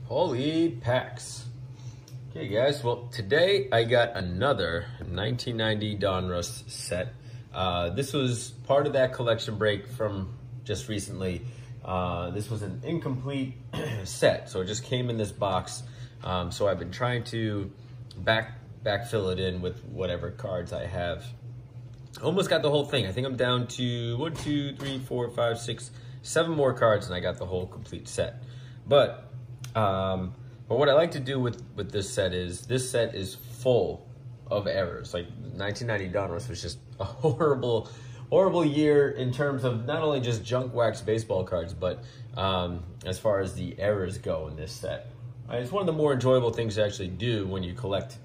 Holy packs. Okay guys, well today I got another 1990 Donruss set. This was part of that collection break from just recently. This was an incomplete set, so it just came in this box. So I've been trying to backfill it in with whatever cards I have. Almost got the whole thing. I think I'm down to 1, 2, 3, 4, 5, 6, 7 more cards and I got the whole complete set. But what I like to do with this set is full of errors. Like 1990 Donruss was just a horrible year in terms of not only just junk wax baseball cards, but as far as the errors go in this set. It's one of the more enjoyable things to actually do when you collect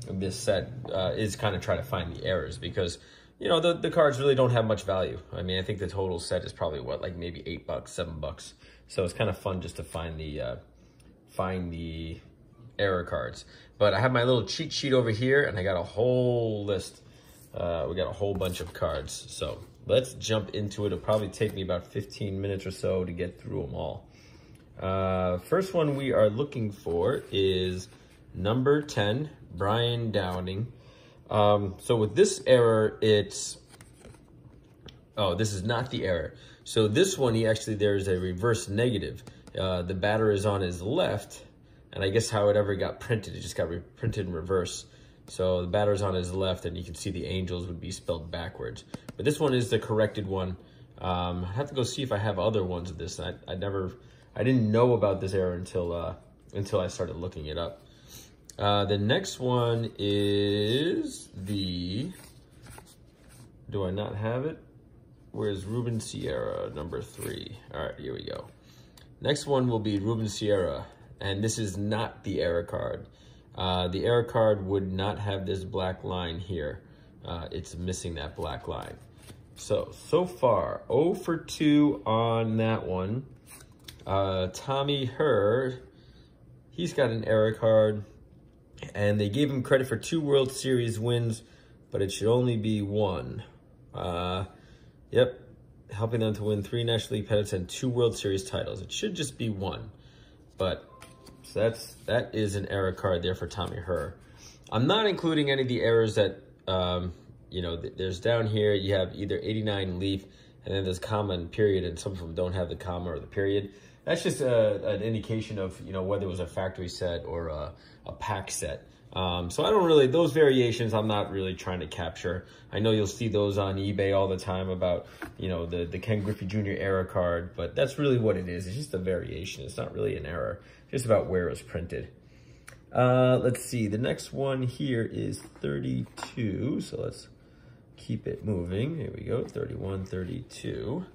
this set is kind of try to find the errors, because you know the cards really don't have much value. I mean, I think the total set is probably what, like maybe $8, $7. So it's kind of fun just to find the error cards. But I have my little cheat sheet over here, and I got a whole list. We got a whole bunch of cards. So let's jump into it. It'll probably take me about 15 minutes or so to get through them all. First one we are looking for is number 10, Brian Downing. So with this error, this is not the error. So this one, there's a reverse negative. The batter is on his left, and I guess how it ever got printed, it just got printed in reverse. So the batter is on his left, and you can see the Angels would be spelled backwards. But this one is the corrected one. I have to go see if I have other ones of this. I didn't know about this error until I started looking it up. The next one is do I not have it? Where's Ruben Sierra, number 3? All right, here we go. Next one will be Ruben Sierra, and this is not the error card. The error card would not have this black line here. It's missing that black line. So far, 0 for 2 on that one. Tommy Herr, he's got an error card, and they gave him credit for 2 World Series wins, but it should only be 1. Yep, helping them to win 3 National League pennants and 2 World Series titles. It should just be 1, but so that is an error card there for Tommy Herr. I'm not including any of the errors that you know. There's down here. You have either 89 Leaf, and then there's comma and period, and some of them don't have the comma or the period. That's just an indication of, you know, whether it was a factory set or a pack set. So I don't really, those variations I'm not really trying to capture. I know you'll see those on eBay all the time about, you know, the Ken Griffey Jr. error card, but that's really what it is. It's just a variation. It's not really an error, just about where it was printed. Let's see, the next one here is 32. So let's keep it moving. Here we go, 31, 32.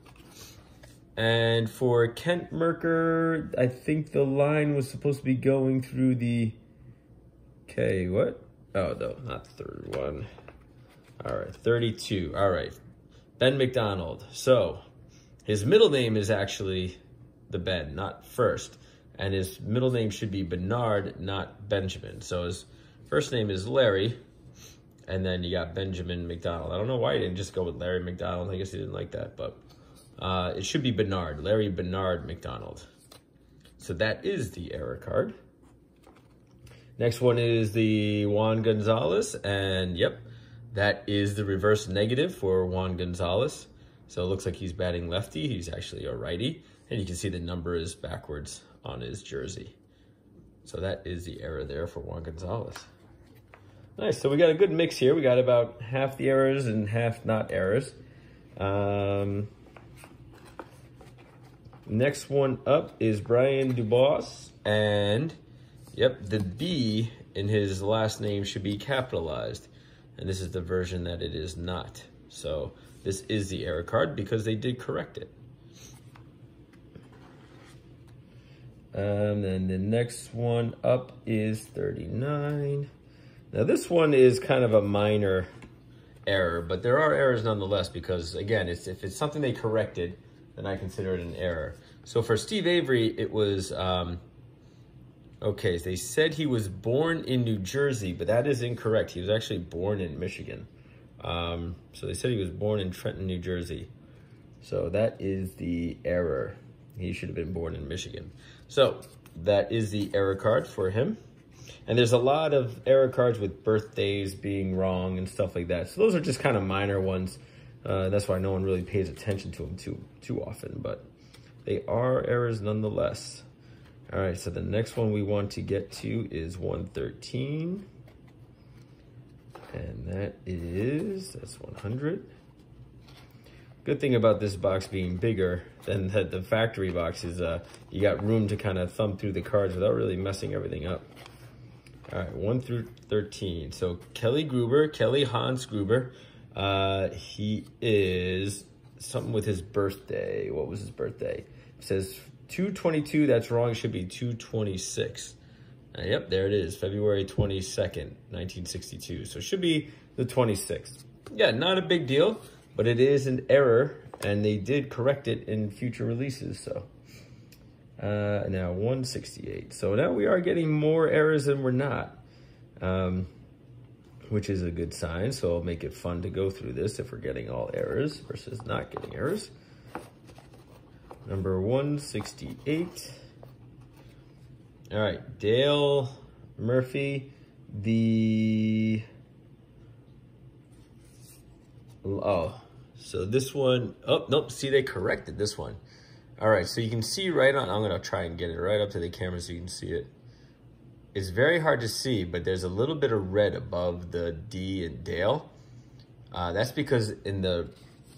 And for Kent Merker, I think the line was supposed to be going through the, okay, what? Oh, no, not 31. All right, 32. All right, Ben McDonald. So his middle name is actually the Ben, not first. And his middle name should be Bernard, not Benjamin. So his first name is Larry, and then you got Benjamin McDonald. I don't know why he didn't just go with Larry McDonald. I guess he didn't like that, but it should be Bernard, Larry Bernard McDonald. So that is the error card. Next one is the Juan Gonzalez, and yep, that is the reverse negative for Juan Gonzalez. So it looks like he's batting lefty. He's actually a righty, and you can see the number is backwards on his jersey. So that is the error there for Juan Gonzalez. Nice, so we got a good mix here. We got about half the errors and half not errors. Next one up is Brian Dubois, and yep, the B in his last name should be capitalized, and this is the version that it is not. So this is the error card because they did correct it. And then the next one up is 39. Now this one is kind of a minor error, but there are errors nonetheless because, again, if it's something they corrected, then I consider it an error. So for Steve Avery, it was, okay, they said he was born in New Jersey, but that is incorrect. He was actually born in Michigan. So they said he was born in Trenton, New Jersey. So that is the error. He should have been born in Michigan. So that is the error card for him. And there's a lot of error cards with birthdays being wrong and stuff like that. So those are just kind of minor ones. That's why no one really pays attention to them too often, but they are errors nonetheless. All right, so the next one we want to get to is 113. And that's 100. Good thing about this box being bigger than the factory box is you got room to kind of thumb through the cards without really messing everything up. All right, 1 through 13. So Kelly Hans Gruber, he is something with his birthday. What was his birthday? It says 2/22, that's wrong, it should be 2/26. Yep, there it is, February 22nd, 1962. So it should be the 26th. Yeah, not a big deal, but it is an error, and they did correct it in future releases, so. Now 168. So now we are getting more errors than we're not, which is a good sign. So it'll make it fun to go through this if we're getting all errors versus not getting errors. Number 168. All right, Dale Murphy, so this one, oh, nope, see, they corrected this one. All right, so you can see right on, I'm gonna try and get it right up to the camera so you can see it. It's very hard to see, but there's a little bit of red above the D in Dale. That's because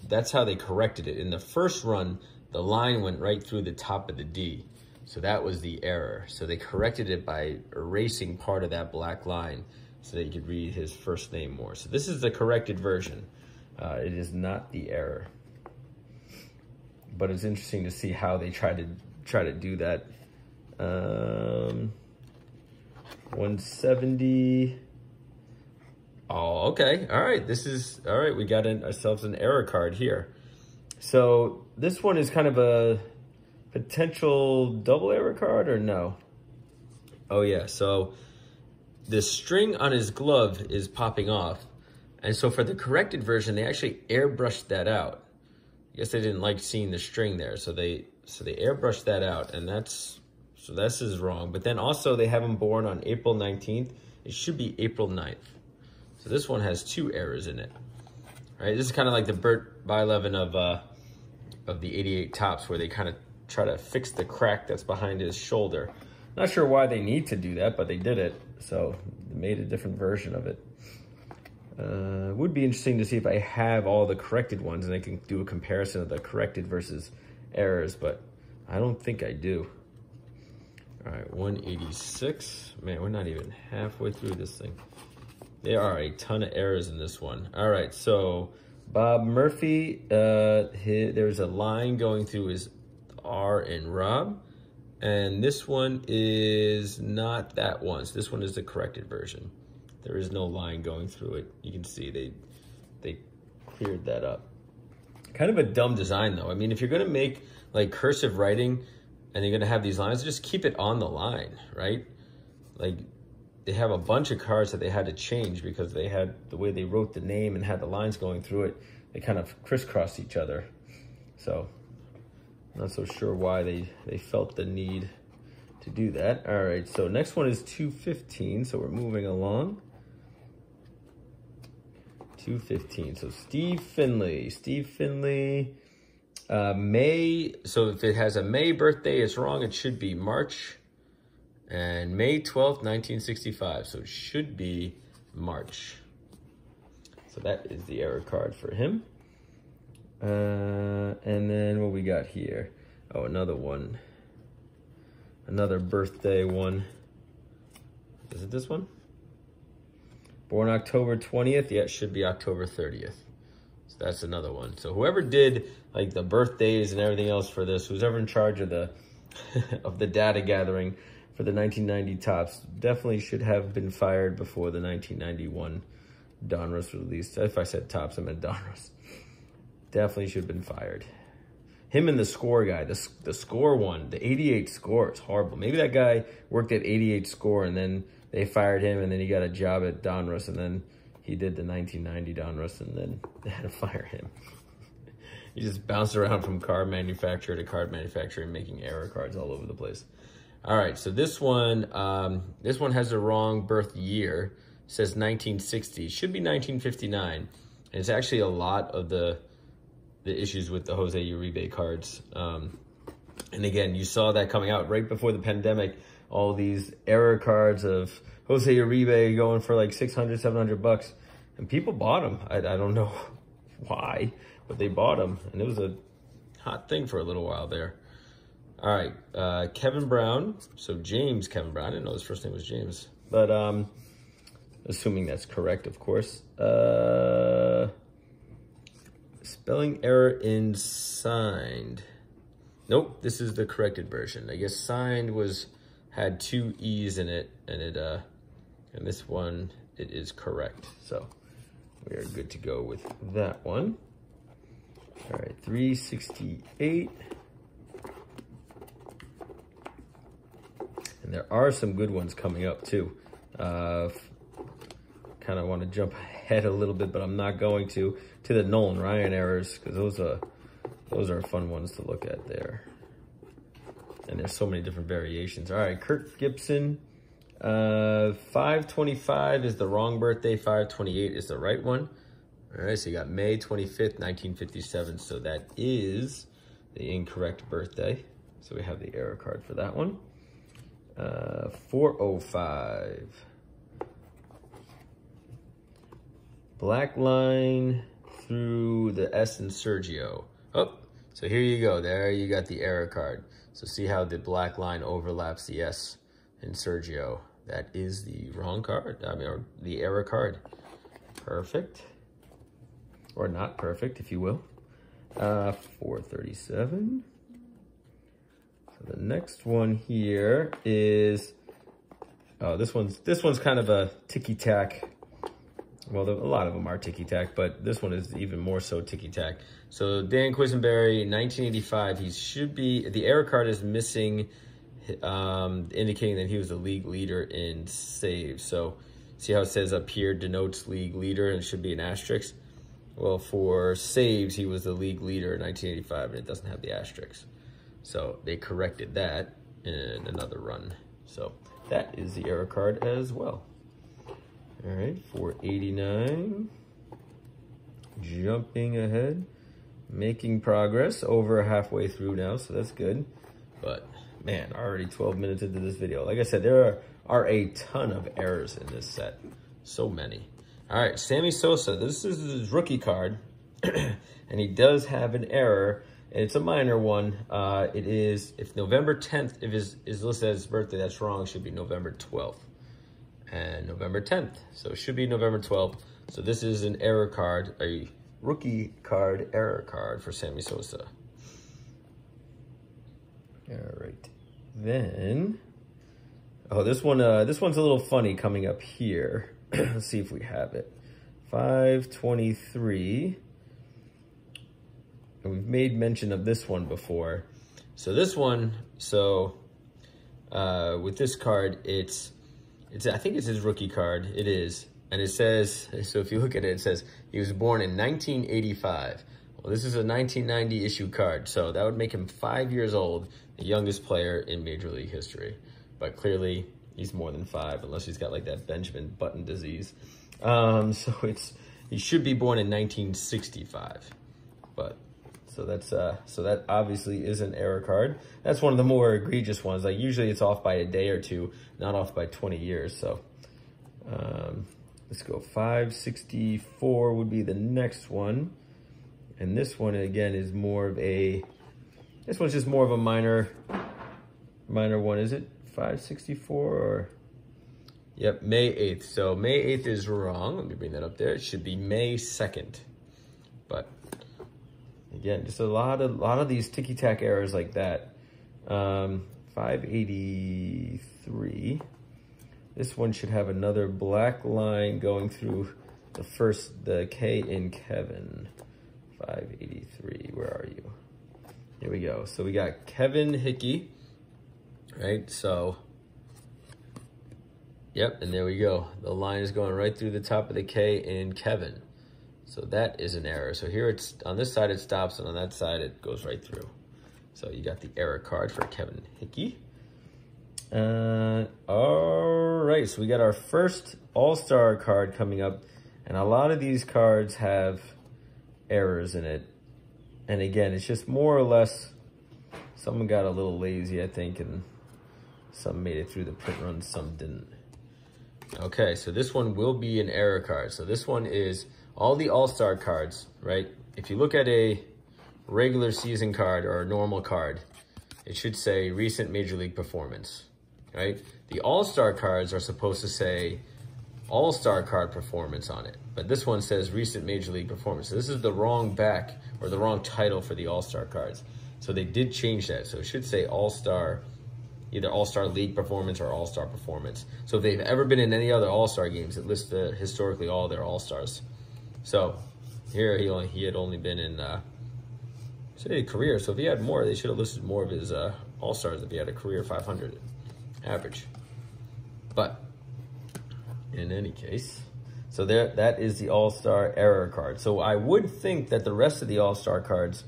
that's how they corrected it. In the first run, the line went right through the top of the D. So that was the error. So they corrected it by erasing part of that black line so that you could read his first name more. So this is the corrected version. It is not the error. But it's interesting to see how they try to do that. 170. Oh, okay. All right. All right. We got ourselves an error card here. So this one is kind of a potential double error card, or no? Oh yeah. So the string on his glove is popping off. And so for the corrected version, they actually airbrushed that out. I guess they didn't like seeing the string there, so they airbrushed that out, and this is wrong. But then also they have him born on April 19th. It should be April 9th. So this one has 2 errors in it. All right, this is kind of like the Bert Bylevin of the 88 Topps, where they kind of try to fix the crack that's behind his shoulder. Not sure why they need to do that, but they did it. So they made a different version of it. Would be interesting to see if I have all the corrected ones and I can do a comparison of the corrected versus errors, but I don't think I do. All right, 186. Man, we're not even halfway through this thing. There are a ton of errors in this one. All right, so Bob Murphy, there's a line going through his R in Rob, and this one is not that one. So this one is the corrected version. There is no line going through it. You can see they cleared that up. Kind of a dumb design though. I mean, if you're gonna make like cursive writing and you're gonna have these lines, just keep it on the line, right? Like they have a bunch of cards that they had to change because they had the way they wrote the name and had the lines going through it. They kind of crisscrossed each other. So not so sure why they felt the need to do that. All right, so next one is 215. So we're moving along. 215. So Steve Finley, May. So if it has a May birthday, it's wrong. It should be March. And May 12th, 1965. So it should be March. So that is the error card for him. And then what we got here? Oh, another one. Another birthday one. Is it this one? Born October 20th. Yeah, it should be October 30th. So that's another one. So whoever did like the birthdays and everything else for this, who's ever in charge of the of the data gathering for the 1990 Topps, definitely should have been fired before the 1991 Donruss released. If I said Topps, I meant Donruss. Definitely should have been fired. Him and the score guy, the score one, the 88 score is horrible. Maybe that guy worked at 88 score and then they fired him and then he got a job at Donruss and then he did the 1990 Donruss and then they had to fire him. He just bounced around from card manufacturer to card manufacturer and making error cards all over the place. All right, so this one has the wrong birth year. It says 1960. Should be 1959. And it's actually a lot of the issues with the Jose Uribe cards. And again, you saw that coming out right before the pandemic. All these error cards of Jose Uribe going for like 600, 700 bucks. And people bought them. I don't know why, but they bought them. And it was a hot thing for a little while there. All right, Kevin Brown. So James Kevin Brown. I didn't know his first name was James. But assuming that's correct, of course. Spelling error in signed. Nope, this is the corrected version. I guess signed had 2 E's in it, and and this one, it is correct. So we are good to go with that one. All right, 368. And there are some good ones coming up too. Kind of want to jump ahead a little bit, but I'm not going to the Nolan Ryan errors, because those are fun ones to look at there. And there's so many different variations. All right, Kirk Gibson. 525 is the wrong birthday. 528 is the right one. All right, so you got May 25th, 1957. So that is the incorrect birthday. So we have the error card for that one. 405. Black line through the S in Sergio. Oh, so here you go. There you got the error card. So see how the black line overlaps the S in Sergio. That is the wrong card. Or the error card. Perfect. Or not perfect, if you will. 437. So the next one here is, oh, this one's kind of a ticky-tack. Well, a lot of them are ticky-tack, but this one is even more so ticky-tack. So Dan Quisenberry, 1985, he should be, the error card is missing, indicating that he was the league leader in saves. So see how it says up here, denotes league leader, and it should be an asterisk? Well, for saves, he was the league leader in 1985, and it doesn't have the asterisk. So they corrected that in another run. So that is the error card as well. All right, 489. Jumping ahead. Making progress, over halfway through now, so that's good. But, man, already 12 minutes into this video. Like I said, there are a ton of errors in this set. So many. All right, Sammy Sosa. This is his rookie card, and he does have an error. It's a minor one. It is, if November 10th is listed as his birthday, that's wrong. It should be November 12th. And November 10th. So it should be November 12th. So this is an error card, a rookie card, error card for Sammy Sosa. All right. Then, oh, this one's a little funny coming up here. Let's see if we have it. 523. And we've made mention of this one before. So this one, with this card, it's I think it's his rookie card. It is. And it says, so if you look at it, it says he was born in 1985. Well, this is a 1990 issue card, so that would make him 5 years old, the youngest player in Major League history. But clearly, he's more than 5, unless he's got like that Benjamin Button disease. So he should be born in 1965. But so that obviously is an error card. That's one of the more egregious ones. Like usually it's off by a day or two, not off by 20 years. So let's go 564 would be the next one. And this one again is more of this one's just more of a minor one. Is it 564 or? Yep, May 8th. So May 8th is wrong. Let me bring that up there. It should be May 2nd. But again, just a lot of these ticky-tack errors like that. 583. This one should have another black line going through the K in Kevin. 583, where are you? Here we go. So we got Kevin Hickey, right? So, yep, and there we go. The line is going right through the top of the K in Kevin. So that is an error. So here it's, on this side it stops, and on that side it goes right through. So you got the error card for Kevin Hickey. All right, so we got our first All-Star card coming up, and a lot of these cards have errors in it. And again, it's just more or less, someone got a little lazy, I think, and some made it through the print run, some didn't. Okay, so this one will be an error card. So this one is all the All-Star cards, right? If you look at a regular season card or a normal card, it should say recent Major League performance, right? The All-Star cards are supposed to say All-Star card performance on it, but this one says recent Major League performance. So this is the wrong back or the wrong title for the All-Star cards. So they did change that. So it should say All-Star, either All-Star League performance or All-Star performance. So if they've ever been in any other All-Star games, it lists historically all their All-Stars. So here he had only been in say a career. So if he had more, they should have listed more of his All-Stars if he had a career 500 average. But in any case, so that is the All-Star error card. So I would think that the rest of the All-Star cards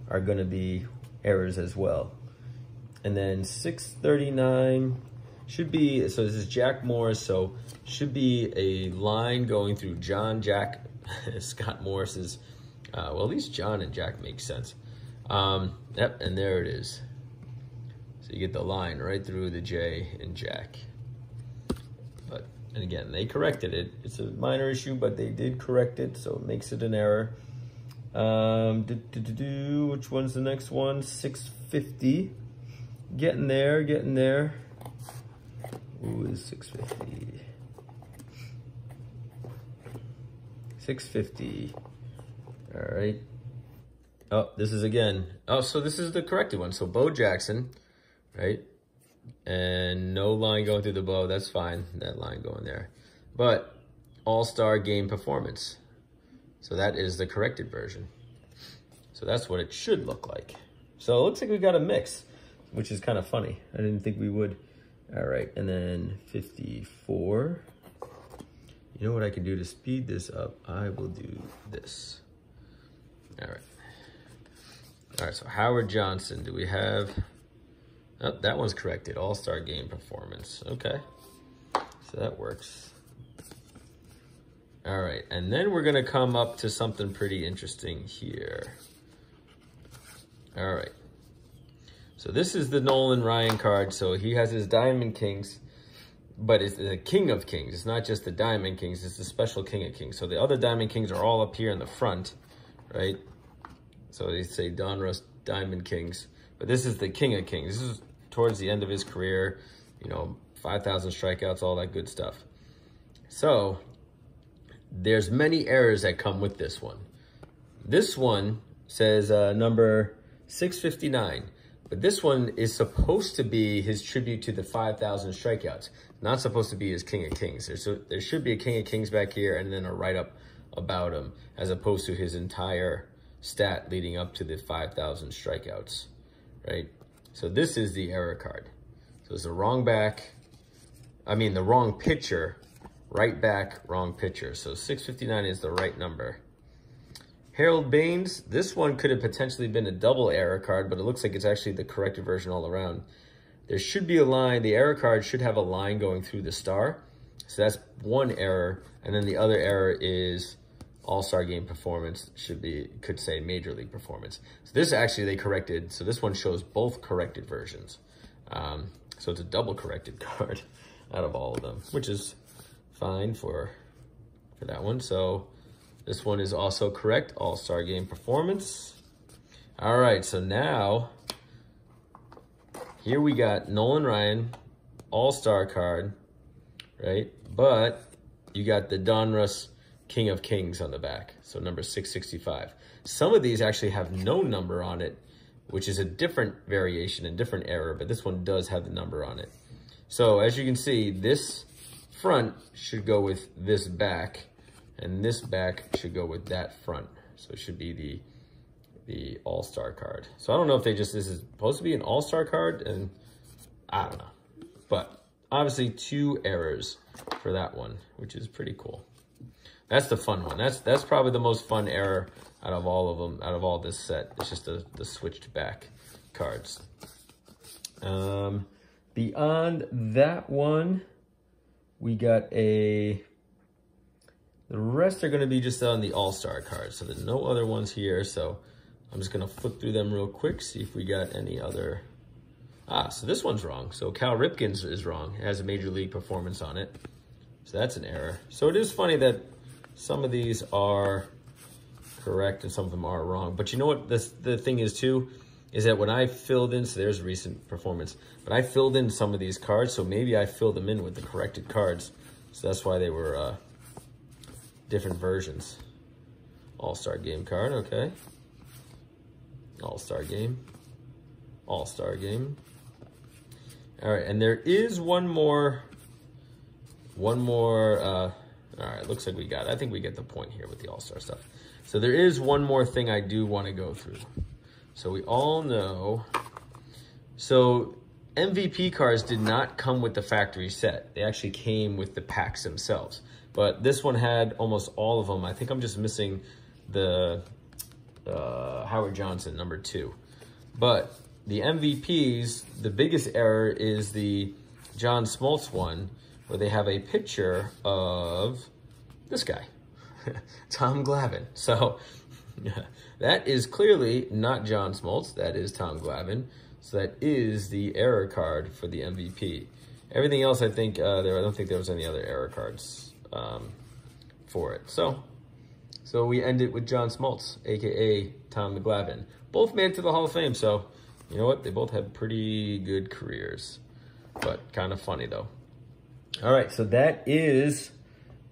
are going to be errors as well. And then 639 should be, so this is Jack Morris, so should be a line going through John, Jack, Scott Morris's, well, at least John and Jack make sense. Yep, and there it is. So you get the line right through the J and Jack. But, and again, they corrected it. It's a minor issue, but they did correct it, so it makes it an error. Which one's the next one? 650. Getting there, getting there. Ooh, is 650. 650. All right. Oh, this is again. Oh, so this is the corrected one. So Bo Jackson, right? And no line going through the bow. That's fine. That line going there. But All-Star game performance. So that is the corrected version. So that's what it should look like. So it looks like we got a mix, which is kind of funny. I didn't think we would. All right, and then 54. You know what I can do to speed this up? I will do this. All right. All right, so Howard Johnson, do we have... Oh, that one's corrected. All-Star game performance. Okay. So that works. All right, and then we're going to come up to something pretty interesting here. All right. So this is the Nolan Ryan card. So he has his Diamond Kings, but it's the King of Kings. It's not just the Diamond Kings. It's the special King of Kings. So the other Diamond Kings are all up here in the front, right? So they say Donruss Diamond Kings. But this is the King of Kings. This is towards the end of his career. You know, 5,000 strikeouts, all that good stuff. So there's many errors that come with this one. This one says number 659. But this one is supposed to be his tribute to the 5,000 strikeouts. Not supposed to be his King of Kings. There should be a King of Kings back here and then a write-up about him, as opposed to his entire stat leading up to the 5,000 strikeouts, right? So this is the error card. So it's the wrong back, the wrong pitcher, right back, wrong pitcher. So 659 is the right number. Harold Baines, this one could have potentially been a double error card, but it looks like it's actually the corrected version all around. There should be a line, the error card should have a line going through the star. So that's one error, and then the other error is All-Star game performance, could say Major League performance. So this actually they corrected, so this one shows both corrected versions. So it's a double corrected card out of all of them, which is fine for that one. So this one is also correct, All-Star game performance. All right, so now, here we got Nolan Ryan, All-Star card, right? But you got the Donruss King of Kings on the back, so number 665. Some of these actually have no number on it, which is a different variation and different error, but this one does have the number on it. So as you can see, this front should go with this back, and this back should go with that front. So it should be the All-Star card. So I don't know if this is supposed to be an All-Star card, and I don't know. But obviously 2 errors for that one, which is pretty cool. That's the fun one. That's probably the most fun error out of all of them, out of all this set. It's just the switched back cards. Beyond that one, we got the rest are going to be just on the All-Star cards. So there's no other ones here. So I'm just going to flip through them real quick, see if we got any other. So this one's wrong. So Cal Ripken's is wrong. It has a Major League performance on it. So that's an error. So it is funny that some of these are correct and some of them are wrong. But you know what the thing is too, is that when I filled in, so there's recent performance, but I filled in some of these cards, so maybe I filled them in with the corrected cards. So that's why they were different versions. All-Star Game card, okay. All-Star Game. All-Star Game. All right, and there is one more, all right, looks like we got it. I think we get the point here with the All-Star stuff. So there is one more thing I do want to go through. So we all know, so MVP cards did not come with the factory set. They actually came with the packs themselves. But this one had almost all of them. I think I'm just missing the Howard Johnson, number 2. But the MVPs, the biggest error is the John Smoltz one, where they have a picture of this guy, Tom Glavine. So that is clearly not John Smoltz. That is Tom Glavine. So that is the error card for the MVP. Everything else, I think, I don't think there was any other error cards for it. So we end it with John Smoltz, a.k.a. Tom Glavine. Both made it to the Hall of Fame, so you know what? They both had pretty good careers, but kind of funny, though. All right, so that is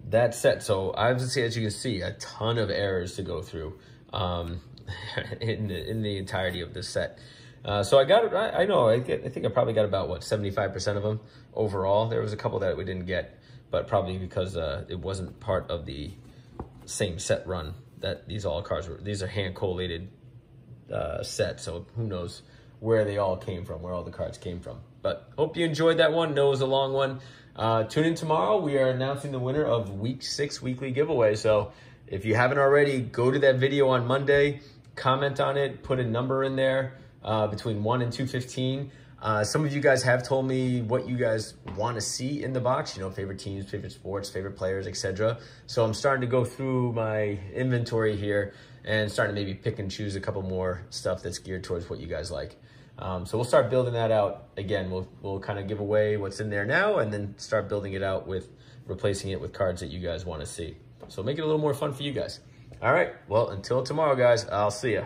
that set. So obviously, as you can see, a ton of errors to go through in the entirety of this set. So I got it. I think I probably got about, what, 75% of them overall. There was a couple that we didn't get, but probably because it wasn't part of the same set run that these all cards were. These are hand collated sets, so who knows where they all came from, where all the cards came from. But hope you enjoyed that one. No, it was a long one. Tune in tomorrow. We are announcing the winner of Week 6 weekly giveaway. So if you haven't already, go to that video on Monday, comment on it, put a number in there between 1 and 215. Some of you guys have told me what you guys want to see in the box, you know, favorite teams, favorite sports, favorite players, etc. So I'm starting to go through my inventory here and starting to maybe pick and choose a couple more stuff that's geared towards what you guys like. So we'll start building that out. Again, we'll kind of give away what's in there now and then start building it out with replacing it with cards that you guys want to see. So make it a little more fun for you guys. All right, well, until tomorrow, guys, I'll see ya.